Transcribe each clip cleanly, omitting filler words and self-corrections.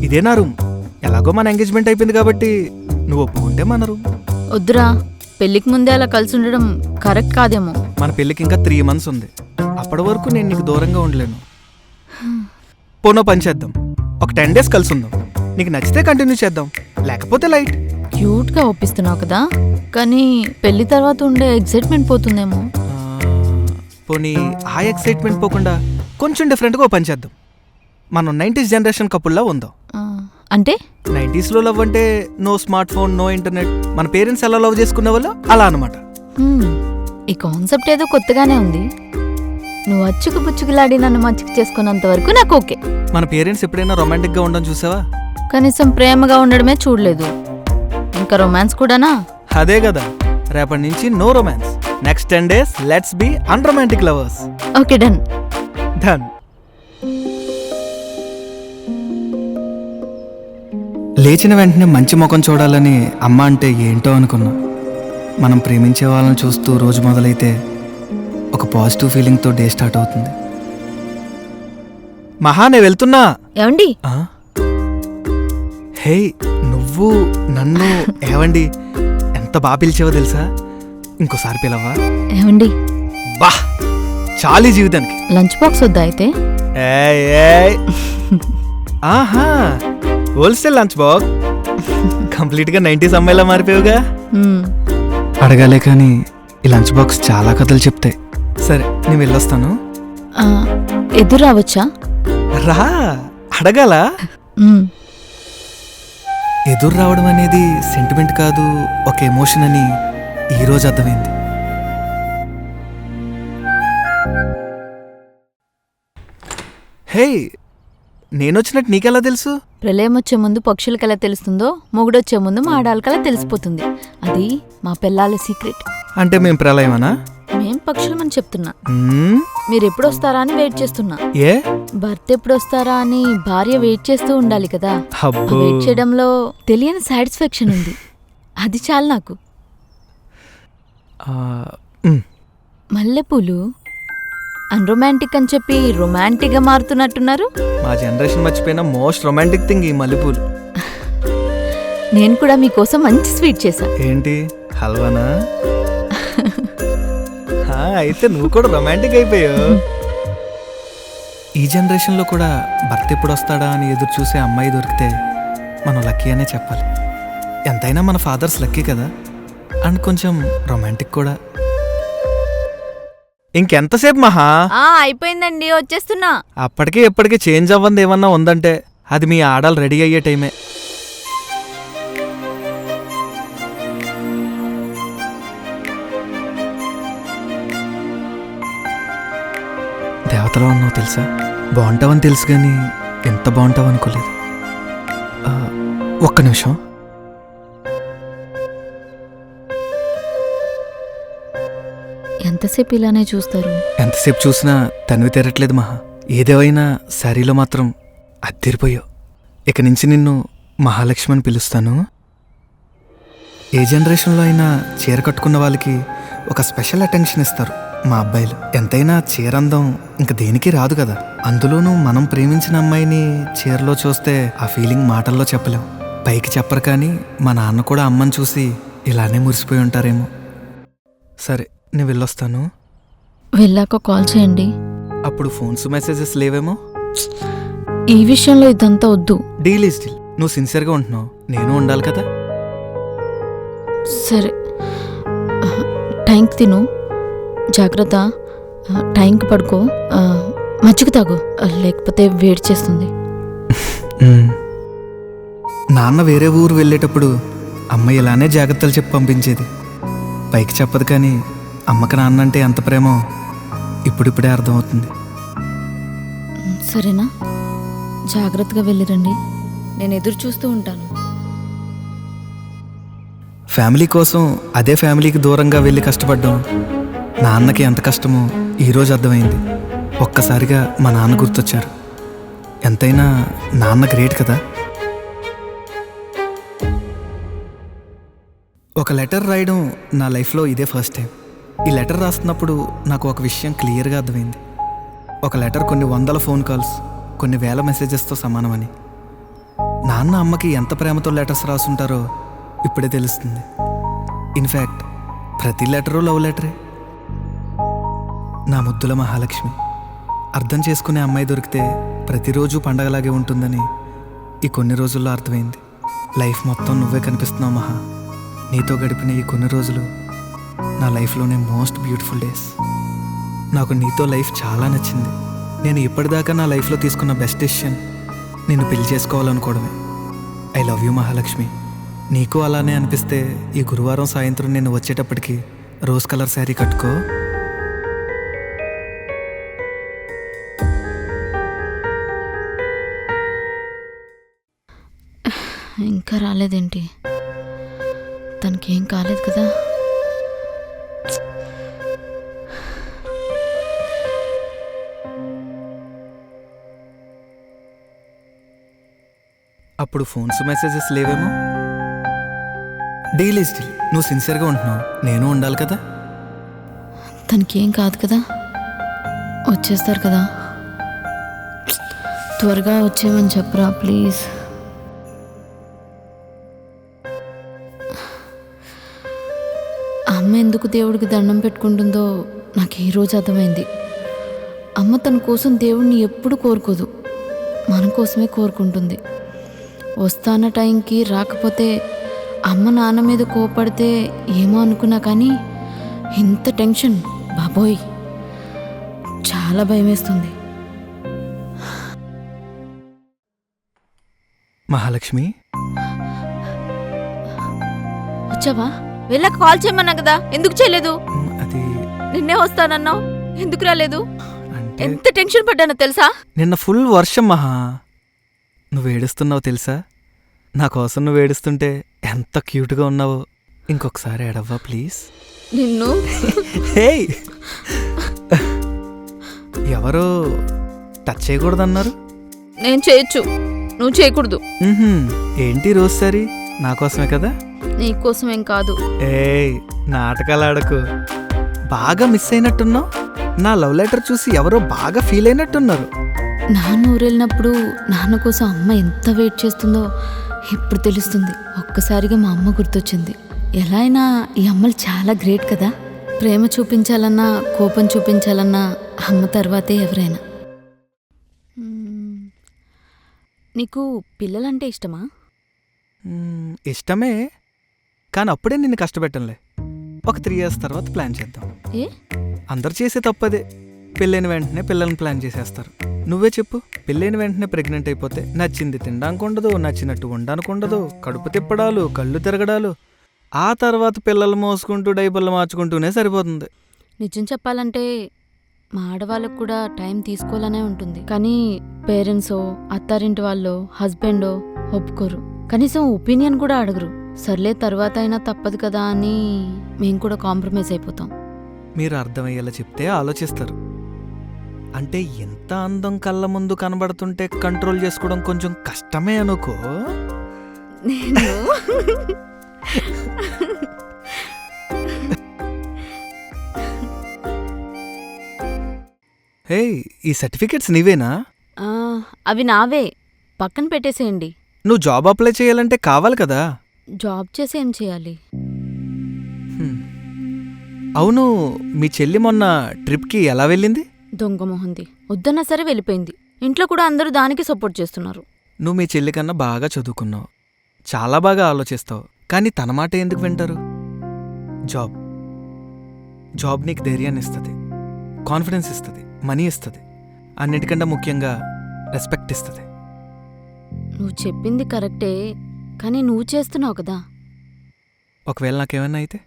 ఇదే నా రూమ్. ఎలాగో మన ఎంగేజ్మెంట్ అయిపోయింది కాబట్టి నువ్వు ఒప్పుకుంటే మన రూమ్. వద్దురా, పెళ్లికి ముందే అలా కలిసి ఉండడం కరెక్ట్ కాదేమో. మన పెళ్ళికి ఇంకా 3 months ఉంది. అప్పటి వరకు నేను నీకు దూరంగా ఉండలేను. పోనో పని చేద్దాం, ఒక 10 days కలిసి ఉందాం. నీకు నచ్చితే కంటిన్యూ చేద్దాం, లేకపోతే లైట్. క్యూట్గా ఒప్పిస్తున్నావు కదా, కానీ పెళ్లి తర్వాత ఉండే ఎగ్జైట్మెంట్ పోతుందేమో. పోనీ ఆ ఎక్సైట్మెంట్ పోకుండా కొంచెం డిఫరెంట్గా ఓ పని చేద్దాం. మనం 90s జనరేషన్ కపుల్లా ఉందాం. అంటే 90sలో లవ్ అంటే no smart phone, no internet. మన పేరెంట్స్ ఎలా లవ్ చేసుకునే వాళ్ళు అలా అనమాట. ఈ కాన్సెప్ట్ ఏదో కొత్తగానే ఉంది. నువ్వు అచ్చుకు పుచ్చుకులాడి నన్ను మచ్చిక చేసుకున్నంత వరకు నాకు ఓకే. మన పేరెంట్స్ ఎప్పుడైనా రొమాంటిక్గా ఉండడం చూసావా? కనీసం ప్రేమగా ఉండడమే చూడలేదు, ఇంకా రొమాన్స్ కూడానా? అదే కదా, రేపటి నుంచి no romance. Next 10 days let's be unromantic lovers. Okay, done. Done. లేచిన వెంటనే మంచి ముఖం చూడాలని అమ్మ అంటే ఏంటో అనుకున్నా. మనం ప్రేమించే వాళ్ళని చూస్తూ రోజు మొదలైతే ఒక పాజిటివ్ ఫీలింగ్తో డే స్టార్ట్ అవుతుంది. మహా, నేను వెళ్తున్నా. ఏమండి? హే, నువ్వు నన్ను ఏవండి ఎంత బాగా పిలిచావో తెలుసా? ఇంకోసారి పిలవా? ఏమండి? బా, చాలీ జీవితానికి. లంచ్ బాక్స్ వద్దా అయితే? ఆహా, హోల్సేల్ లంచ్ బాక్స్. కంప్లీట్గా 90s అమ్మాయిలా మారిపోయావుగా. అడగాలే కానీ ఈ లంచ్ బాక్స్ చాలా కథలు చెప్తాయి. సరే, నేను వెళ్ళొస్తాను. ఎదురు రావచ్చా? రా, అడగాల. ఎదురు రావడం అనేది సెంటిమెంట్ కాదు, ఒక ఎమోషన్ అని ఈరోజు అర్థమైంది. హే, నేనొచ్చినట్టు నీకెలా తెలుసు? ప్రళయం వచ్చే ముందు పక్షులకి ఎలా తెలుస్తుందో మొగుడొచ్చే ముందు మా ఆడాలకలా తెలిసిపోతుంది. అది మా పిల్లల సీక్రెట్. అంటే మేం ప్రళయమనా? మేం పక్షులమని చెప్తున్నా. మీరు ఎప్పుడు వస్తారా అని వెయిట్ చేస్తున్నా. ఏ భర్త ఎప్పుడు వస్తారా అని భార్య వెయిట్ చేస్తూ ఉండాలి కదా. వెయిట్ చేయడంలో తెలియని సాటిస్ఫాక్షన్ ఉంది. అది చాలు నాకు. మల్లెపూలు అన్రొమాంటిక్ అని చెప్పి రొమాంటిక్ గా మారుతున్నట్టున్నారు. మా జనరేషన్ మర్చిపోయిన మోస్ట్ రొమాంటిక్ థింగ్ ఈ మల్లెపూలు. నేను కూడా మీకోసం మంచి స్వీట్ చేశా. ఏంటి, హల్వానా? అయితే నువ్వు కూడా రొమాంటిక్ అయిపోయావు. ఈ జనరేషన్లో కూడా భర్త ఎప్పుడు వస్తాడా అని ఎదురు చూసే అమ్మాయి దొరికితే మనం లక్కీ అనే చెప్పాలి. ఎంతైనా మన ఫాదర్స్ లక్కీ కదా, అండ్ కొంచెం రొమాంటిక్ కూడా. ఇంకెంతసేపు మహా? అయిపోయిందండి, వచ్చేస్తున్నా. అప్పటికే ఎప్పటికీ చేంజ్ అవ్వంది ఏమన్నా ఉందంటే అది మీ ఆడాలు రెడీ అయ్యే టైమే. దేవతలో ఉన్నావు తెలుసా? బాగుంటావని తెలుసు కానీ ఎంత బాగుంటావు అనుకోలేదు. ఒక్క నిమిషం. ఎంతసేపు ఇలానే చూస్తారు? ఎంతసేపు చూసినా తనివి తీరట్లేదు మహా. ఏదేవైనా శారీలో మాత్రం అద్దరిపోయావు. ఇక నుంచి నిన్ను మహాలక్ష్మి అని పిలుస్తాను. ఏ జనరేషన్లో అయినా చీర కట్టుకున్న వాళ్ళకి ఒక స్పెషల్ అటెన్షన్ ఇస్తారు మా అబ్బాయిలు. ఎంతైనా చీర అందం ఇంక దేనికి రాదు కదా. అందులోనూ మనం ప్రేమించిన అమ్మాయిని చీరలో చూస్తే ఆ ఫీలింగ్ మాటల్లో చెప్పలేం. పైకి చెప్పరు కానీ మా నాన్న కూడా అమ్మని చూసి ఇలానే మురిసిపోయి ఉంటారేమో. సరే, నేను వెళ్ళొస్తాను. వెళ్ళాక కాల్ చేయండి. అప్పుడు ఫోన్స్ మెసేజెస్ లేవేమో. ఈ విషయంలో ఇదంతా వద్దు. Deal is deal. నువ్వు సిన్సియర్గా ఉంటున్నావు, నేను ఉండాలి కదా. సరే, టైంకి తిను, జాగ్రత్త, టైంకి పడుకో, మజ్జిగ తాగు, లేకపోతే వేడి చేస్తుంది. నాన్న వేరే ఊరు వెళ్ళేటప్పుడు అమ్మ ఇలానే జాగ్రత్తలు చెప్పి పంపించేది. పైకి చెప్పదు కానీ అమ్మకి నాన్న అంటే ఎంత ప్రేమో ఇప్పుడిప్పుడే అర్థమవుతుంది. సరేనా, జాగ్రత్తగా వెళ్ళిరండి, నేను ఎదురు చూస్తూ ఉంటాను. ఫ్యామిలీ కోసం అదే ఫ్యామిలీకి దూరంగా వెళ్ళి కష్టపడ్డాం. నాన్నకి ఎంత కష్టమో ఈరోజు అర్థమైంది. ఒక్కసారిగా మా నాన్న గుర్తొచ్చారు. ఎంతైనా నాన్న గ్రేట్ కదా. ఒక లెటర్ రాయడం నా లైఫ్లో ఇదే ఫస్ట్ టైం. ఈ లెటర్ రాస్తున్నప్పుడు నాకు ఒక విషయం క్లియర్గా అర్థమైంది. ఒక లెటర్ కొన్ని 100 ఫోన్ కాల్స్, కొన్ని 1000 మెసేజెస్తో సమానమని. నాన్న అమ్మకి ఎంత ప్రేమతో లెటర్స్ రాసుంటారో ఇప్పుడే తెలుస్తుంది. ఇన్ఫ్యాక్ట్ ప్రతి లెటరు లవ్ లెటరే. నా ముద్దుల మహాలక్ష్మి, అర్థం చేసుకునే అమ్మాయి దొరికితే ప్రతిరోజు పండగలాగే ఉంటుందని ఈ కొన్ని రోజుల్లో అర్థమైంది. లైఫ్ మొత్తం నువ్వే కనిపిస్తున్నావు మహా. నీతో గడిపిన ఈ కొన్ని రోజులు నా లైఫ్లోనే మోస్ట్ బ్యూటిఫుల్ డేస్. నాకు నీతో లైఫ్ చాలా నచ్చింది. నేను ఇప్పటిదాకా నా లైఫ్లో తీసుకున్న బెస్ట్ డెసిషన్ నిన్ను పెళ్లి చేసుకోవాలనుకోవడమే. I love you Mahalakshmi. నీకు అలానే అనిపిస్తే ఈ గురువారం సాయంత్రం నేను వచ్చేటప్పటికి రోజ్ కలర్ శారీ కట్టుకో. ఇంకా రాలేదేంటి? తనకేం కాలేదు కదా? అప్పుడు ఫోన్స్ మెసేజెస్ లేవేమో. డైలీ స్టిల్ నువ్వు సిన్సియర్గా ఉంటున్నావు, నేను ఉండాలి కదా. తనకేం కాదు కదా? వచ్చేస్తారు కదా? త్వరగా వచ్చేయమని చెప్పరా ప్లీజ్. అమ్మ ఎందుకు దేవుడికి దండం పెట్టుకుంటుందో నాకు ఈరోజు అర్థమైంది. అమ్మ తన కోసం దేవుడిని ఎప్పుడు కోరుకోదు, మన కోసమే కోరుకుంటుంది. వస్తాన టైంకి రాకపోతే అమ్మ నాన్న మీద కోపడితే ఏమో అనుకున్నా, కానీ ఇంత టెన్షన్, బాబోయ్ చాలా భయం వేస్తుంది. మహాలక్ష్మి, వచ్చావా? వెళ్ళక కాల్ చేయమన్నా కదా, ఎందుకు చేయలేదు? అది నిన్నే వస్తానన్నావు, ఎందుకు రాలేదు? అంటే ఎంత టెన్షన్ పడ్డానో తెలుసా? నిన్న ఫుల్ వర్షం మహా. నువ్వు ఏడుస్తున్నావు తెలుసా? నా కోసం నువ్వు ఏడుస్తుంటే ఎంత క్యూట్గా ఉన్నావో. ఇంకొకసారి ఏడవ్వా ప్లీజ్. నిన్ను హే, ఎవరో టచ్ చేయకూడదన్నారు. నేను చేయొచ్చు, నువ్వు చేయకూడదు. ఏంటి రోజు సారి నా కోసమే కదా? నీకోసమేం కాదు. ఏయ్, నాటకాలు ఆడకు. బాగా మిస్ అయినట్టున్నావు. నా లవ్ లెటర్ చూసి ఎవరో బాగా ఫీల్ అయినట్టున్నారు. నాన్న ఊరెళ్ళినప్పుడు నాన్న కోసం అమ్మ ఎంత వెయిట్ చేస్తుందో ఇప్పుడు తెలుస్తుంది. ఒక్కసారిగా మా అమ్మ గుర్తొచ్చింది. ఎలా అయినా ఈ అమ్మలు చాలా గ్రేట్ కదా. ప్రేమ చూపించాలన్నా కోపం చూపించాలన్నా అమ్మ తర్వాతే ఎవరైనా. నీకు పిల్లలంటే ఇష్టమా? ఇష్టమే, కానీ అప్పుడే నిన్ను కష్టపెట్టంలే. ఒక 3 years తర్వాత ప్లాన్ చేద్దాం. ఏ? అందరు చేసే తప్పదే. పెళ్ళైన వెంటనే పిల్లల్ని ప్లాన్ చేసేస్తారు. నువ్వే చెప్పు, పెళ్ళైన వెంటనే ప్రెగ్నెంట్ అయిపోతే నచ్చింది తినడానికి ఉండదు, నచ్చినట్టు ఉండడానికి ఉండదు, కడుపు తిప్పడాలు, కళ్ళు తిరగడాలు, ఆ తర్వాత పిల్లలు మోసుకుంటూ డైపర్లు మార్చుకుంటూనే సరిపోతుంది. నిజం చెప్పాలంటే మా ఆడవాళ్ళకు కూడా టైం తీసుకోవాలనే ఉంటుంది. కానీ పేరెంట్సో అత్తారింటి వాళ్ళో హస్బెండో ఒప్పుకోరు. కనీసం ఒపీనియన్ కూడా అడగరు. సర్లే తర్వాత అయినా తప్పదు కదా అని మేము కూడా కాంప్రమైజ్ అయిపోతాం. మీరు అర్థమయ్యేలా చెప్తే ఆలోచిస్తారు. అంటే ఎంత అందం కళ్ళ ముందు కనబడుతుంటే కంట్రోల్ చేసుకోవడం కొంచెం కష్టమే అనుకో. నేను హే, ఈ సర్టిఫికెట్స్ నీవేనా? అవి నావే, పక్కన పెట్టేసేయండి. నువ్వు జాబ్ అప్లై చేయాలంటే కావాలి కదా. జాబ్ చేసి ఏం చేయాలి? అవును, మీ చెల్లి మొన్న ట్రిప్కి ఎలా వెళ్ళింది? దొంగ మొహంది, వద్దన్నా సరే వెళ్ళిపోయింది. ఇంట్లో కూడా అందరూ దానికి సపోర్ట్ చేస్తున్నారు. నువ్వు మీ చెల్లి కన్నా బాగా చదువుకున్నావు, చాలా బాగా ఆలోచిస్తావు, కానీ తన మాట ఎందుకు వింటారు? జాబ్ జాబ్ నీకు ధైర్యాన్ని ఇస్తుంది, కాన్ఫిడెన్స్ ఇస్తుంది, మనీ ఇస్తుంది, అన్నిటికన్నా ముఖ్యంగా రెస్పెక్ట్ ఇస్తుంది. నువ్వు చెప్పింది కరెక్టే, కానీ నువ్వు చేస్తున్నావు కదా. ఒకవేళ నాకేమన్నా అయితే?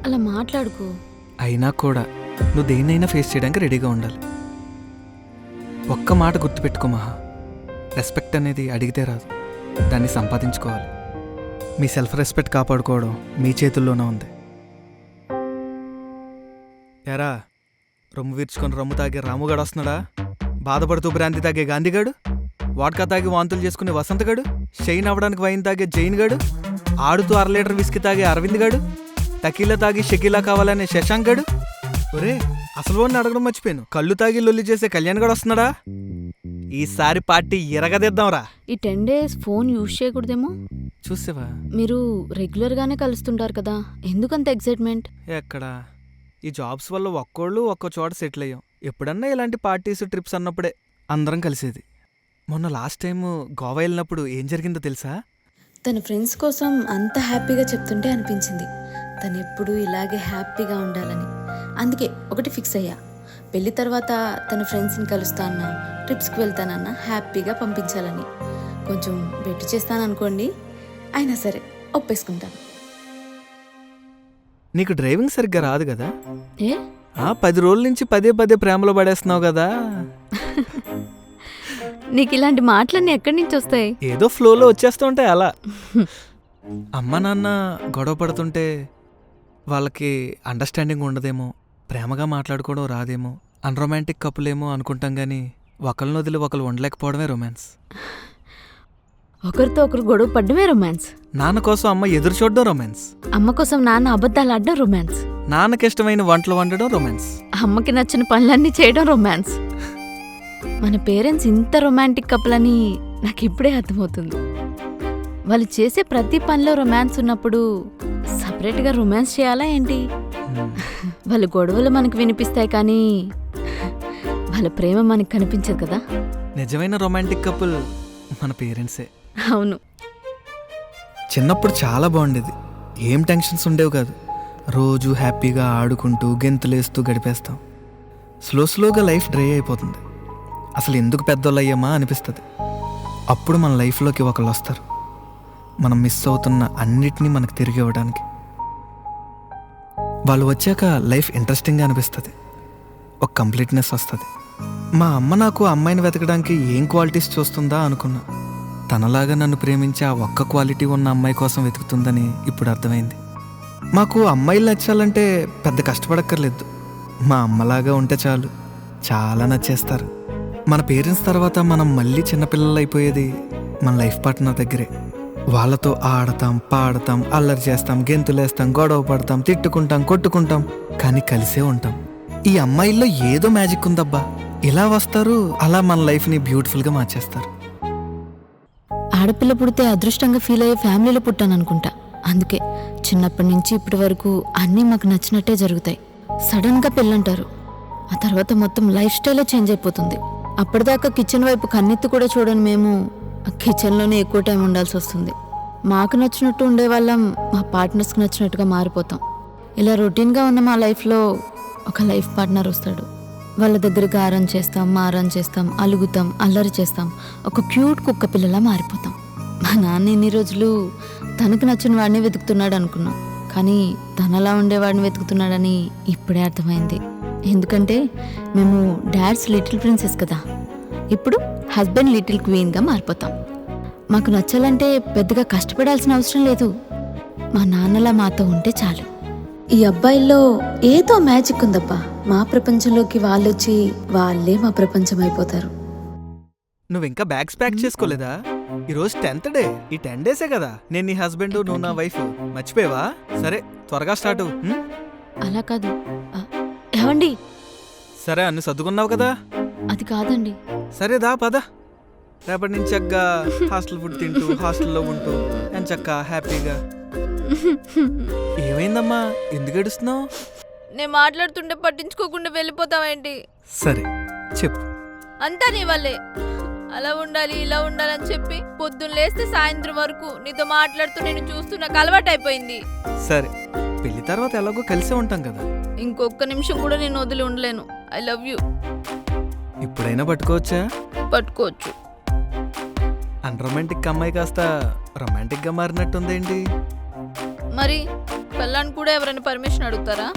అలా మాట్లాడుకో. అయినా కూడా నువ్వు దేన్నైనా ఫేస్ చేయడానికి రెడీగా ఉండాలి. ఒక్క మాట గుర్తుపెట్టుకో మహా, రెస్పెక్ట్ అనేది అడిగితే రాదు, దాన్ని సంపాదించుకోవాలి. మీ సెల్ఫ్ రెస్పెక్ట్ కాపాడుకోవడం మీ చేతుల్లోనే ఉంది. ఎరా, రొమ్ము విరుచుకొని రొమ్ము తాగే రాముగాడు వస్తున్నాడా? బాధపడుతూ బ్రాంతి తాగే గాంధీగాడు, వాడ్కా తాగి వాంతులు చేసుకునే వసంతగాడు, షైన్ అవ్వడానికి వైన్ తాగే జైన్ గాడు, ఆడుతూ 1/2 లీటర్ విస్కీ తాగే అరవింద్ గాడు, టకీలా తాగి షకీలా కావాలనే శశాంక్ గాడు. ఒరే, అసలు వాడిని అడగడం మర్చిపోయాను, కళ్ళు తాగి లొల్లి చేసే కళ్యాణ్ గాడు వస్తున్నాడా? ఈసారి పార్టీ ఇరగదిద్దాంరా. ఈ 10 days ఫోన్ యూజ్ చేయకూడదేమో. చూసావా మీరు రెగ్యులర్గానే కలుస్తుంటారు కదా, ఎందుకంత ఎక్సైట్మెంట్? ఎక్కడ ఈ జాబ్స్ వల్ల ఒక్కోళ్ళు ఒక్కో చోట సెటిల్ అయ్యాం. ఎప్పుడన్నా ఇలాంటి పార్టీస్ ట్రిప్స్ అన్నప్పుడే అందరం కలిసేది. మొన్న లాస్ట్ టైం గోవా వెళ్ళినప్పుడు ఏం జరిగిందో తెలుసా? తన ఫ్రెండ్స్ కోసం అంత హ్యాపీగా చెప్తుంటే అనిపించింది తను ఎప్పుడూ ఇలాగే హ్యాపీగా ఉండాలని. అందుకే ఒకటి ఫిక్స్ అయ్యా, పెళ్లి తర్వాత తన ఫ్రెండ్స్ని కలుస్తానన్నా, ట్రిప్స్కి వెళ్తానన్నా హ్యాపీగా పంపించాలని. కొంచెం బెట్టు చేస్తాననుకోండి, అయినా సరే ఒప్పేసుకుంటాను. నీకు డ్రైవింగ్ సరిగ్గా రాదు కదా? ఏ 10 రోజుల నుంచి పదే పదే ప్రేమలో పడేస్తున్నావు కదా. నీకు ఇలాంటి మాటలన్నీ ఎక్కడి నుంచి వస్తాయి? ఏదో ఫ్లోలో వచ్చేస్తూ ఉంటాయి అలా. అమ్మ నాన్న గొడవ పడుతుంటే వాళ్ళకి అండర్స్టాండింగ్ ఉండదేమో, ప్రేమగా మాట్లాడుకోవడం రాదేమో, అన్రొమాంటిక్ కపులేమో అనుకుంటాం కానీ ఒకరిని వదిలి ఒకరు ఉండలేకపోవడమే రొమాన్స్. ఒకరితో ఒకరు గొడవ పడ్డమే రొమాన్స్. నాన్న కోసం అమ్మ ఎదురు చూడడం రొమాన్స్. అమ్మ కోసం నాన్న అబద్ధాలు ఆడడం రొమాన్స్. నాన్నకి ఇష్టమైన వంటలు వండడం రొమాన్స్. అమ్మకి నచ్చిన పనులన్నీ చేయడం రొమాన్స్. మన పేరెంట్స్ ఇంత రొమాంటిక్ కపుల్ అని నాకు ఇప్పుడే అర్థమవుతుంది. వాళ్ళు చేసే ప్రతి పనిలో రొమాన్స్ ఉన్నప్పుడు సపరేట్గా రొమాన్స్ చేయాలా ఏంటి? వాళ్ళ గొడవలు మనకు వినిపిస్తాయి కానీ వాళ్ళ ప్రేమ మనకు కనిపించదు కదా. నిజమైన రొమాంటిక్ కపుల్ మన పేరెంట్సే. అవును. చిన్నప్పుడు చాలా బాగుండేది, ఏం టెన్షన్స్ ఉండేవి కాదు. రోజు హ్యాపీగా ఆడుకుంటూ గెంతులేస్తూ గడిపేస్తాం. స్లోగా లైఫ్ డ్రై అయిపోతుంది. అసలు ఎందుకు పెద్దోళ్ళు అయ్యామా అనిపిస్తుంది. అప్పుడు మన లైఫ్లోకి ఒకళ్ళు వస్తారు, మనం మిస్ అవుతున్న అన్నిటినీ మనకు తిరిగి ఇవ్వడానికి. వాళ్ళు వచ్చాక లైఫ్ ఇంట్రెస్టింగ్గా అనిపిస్తుంది, ఒక కంప్లీట్నెస్ వస్తుంది. మా అమ్మ నాకు అమ్మాయిని వెతకడానికి ఏం క్వాలిటీస్ చూస్తుందా అనుకున్నా. తనలాగా నన్ను ప్రేమించే ఆ ఒక్క క్వాలిటీ ఉన్న అమ్మాయి కోసం వెతుకుతుందని ఇప్పుడు అర్థమైంది. మాకు అమ్మాయిలు నచ్చాలంటే పెద్ద కష్టపడక్కర్లేదు, మా అమ్మలాగా ఉంటే చాలు, చాలా నచ్చేస్తారు. మన పేరెంట్స్ తర్వాత మనం మళ్ళీ చిన్నపిల్లలు అయిపోయేది మన లైఫ్ పార్ట్నర్ దగ్గరే. వాళ్ళతో ఆడతాం, పాడతాం, అల్లరి చేస్తాం, గెంతులేస్తాం, గొడవ పడతాం, తిట్టుకుంటాం, కొట్టుకుంటాం, కానీ కలిసే ఉంటాం. ఈ అమ్మాయిల్లో ఏదో మ్యాజిక్ ఉందబ్బా, ఇలా వస్తారు, అలా మన లైఫ్ని బ్యూటిఫుల్గా మార్చేస్తారు. ఆడపిల్ల పుడితే అదృష్టంగా ఫీల్ అయ్యే ఫ్యామిలీలో పుట్టాననుకుంటా. అందుకే చిన్నప్పటి నుంచి ఇప్పటి వరకు అన్నీ మాకు నచ్చినట్టే జరుగుతాయి. సడన్గా పెళ్ళంటారు, ఆ తర్వాత మొత్తం లైఫ్ స్టైలే చేంజ్ అయిపోతుంది. అప్పటిదాకా కిచెన్ వైపు కన్నెత్తి కూడా చూడని మేము కిచెన్లోనే ఎక్కువ టైం ఉండాల్సి వస్తుంది. మాకు నచ్చినట్టు ఉండేవాళ్ళం మా పార్ట్నర్స్కి నచ్చినట్టుగా మారిపోతాం. ఇలా రొటీన్గా ఉన్న మా లైఫ్లో ఒక లైఫ్ పార్ట్నర్ వస్తాడు. వాళ్ళ దగ్గరికి ఆరం చేస్తాం, మారం చేస్తాం, అలుగుతాం, అల్లరి చేస్తాం, ఒక క్యూట్ కుక్క పిల్లలా మారిపోతాం. మా నాన్న ఇన్ని రోజులు తనకు నచ్చిన వాడిని వెతుకుతున్నాడు అనుకున్నాం, కానీ తనలా ఉండేవాడిని వెతుకుతున్నాడని ఇప్పుడే అర్థమైంది. ఎందుకంటే మేము డాడ్స్ లిటిల్ ప్రిన్సెస్ కదా, ఇప్పుడు హస్బెండ్ లిటిల్ క్వీన్గా మారిపోతాం. మాకు నచ్చాలంటే పెద్దగా కష్టపడాల్సిన అవసరం లేదు, మా నాన్నలా మాతో ఉంటే చాలు. ఈ అబ్బాయిల్లో ఏదో మ్యాజిక్ ఉందబ్బా, మా ప్రపంచంలోకి వాళ్ళొచ్చి వాళ్ళే మా ప్రపంచం అయిపోతారు. నువ్వు ఇంకా బ్యాగ్స్ ప్యాక్ చేసుకోలేదా? ఈరోజు 10th డే. ఈ 10 days కదా నేను నీ హస్బెండ్, నువ్వు నా వైఫ్. మర్చిపోయావా? సరే త్వరగా స్టార్ట్. అలా కాదు. ఏవండి? సరే అన్ని సర్దుకున్నావు కదా? అది కాదండి. సరే దా పద. రేపటి నుంచి చక్కగా హాస్టల్ ఫుడ్ తింటూ హాస్టల్లో ఉంటూ చక్కగా హ్యాపీగా. ఏమైందమ్మా, ఎందుకు ఏడుస్తున్నావు? నేను మాట్లాడుతుంటే పట్టించుకోకుండా వెళ్ళిపోతావేంటి? సరే చెప్పు. అంతా నీ వల్లే. అలా ఉండాలి, ఇలా ఉండాలని చెప్పి పొద్దున్న లేస్తే సాయంత్రం వరకు నీతో మాట్లాడుతూ నేను చూస్తూ నాకు అలవాటు అయిపోయింది. సరే పెళ్లి తర్వాత ఎలాగో కలిసే ఉంటాం కదా. ఇంకొక నిమిషం కూడా నేను వదిలి ఉండలేను. I love you. ఇప్పుడైనా పట్టుకోవచ్చా? పట్టుకోవచ్చు. అన్రొమాంటిక్ అమ్మాయి కాస్త రొమాంటిక్ గా మారినట్టుందేంటి? మరి పెళ్ళాన్ని కూడా ఎవరైనా పర్మిషన్ అడుగుతారా?